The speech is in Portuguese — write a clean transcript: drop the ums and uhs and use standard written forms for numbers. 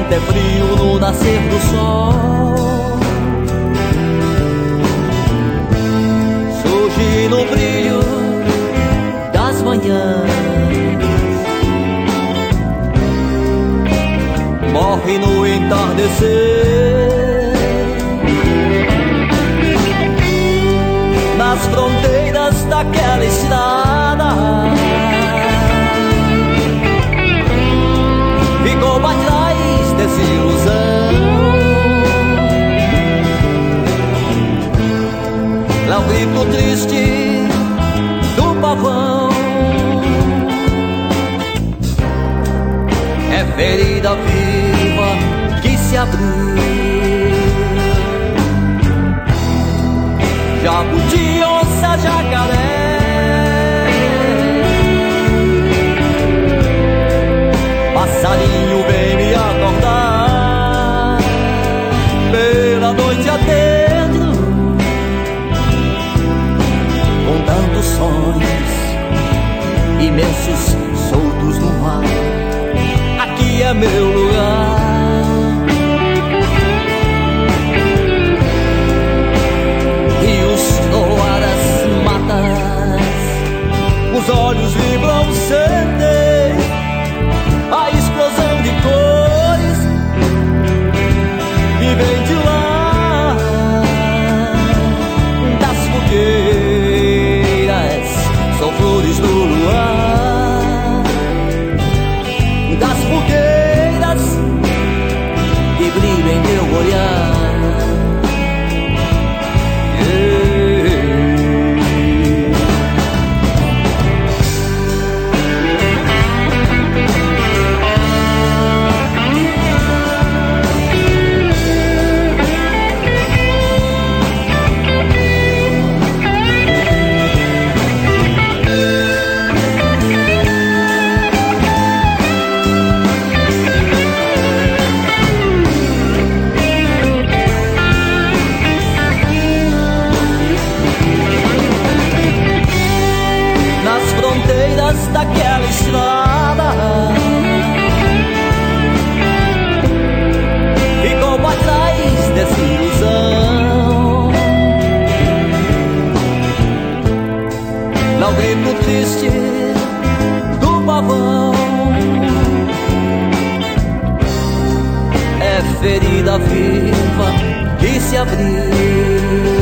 vento é frio no nascer do sol. Surge no brilho das manhãs, morre no entardecer. Nas fronteiras daquela estrada ficou pra trás desilusão. Lá o grito triste do pavão é ferida viva que se abriu. Jabuti, onça, jacaré, passarinho vem me acordar pela noite adentro, com tantos sonhos imensos soltos no mar. Aqui é meu lugar. Rios, troadas, matas, os olhos vibram, sentem a explosão de cores que vem de lá. Das fogueiras são flores do luar, das fogueiras que brilham em teu olhar. Daquela estrada ficou pra trás desilusão. Lá o grito triste do pavão é ferida viva que se abriu.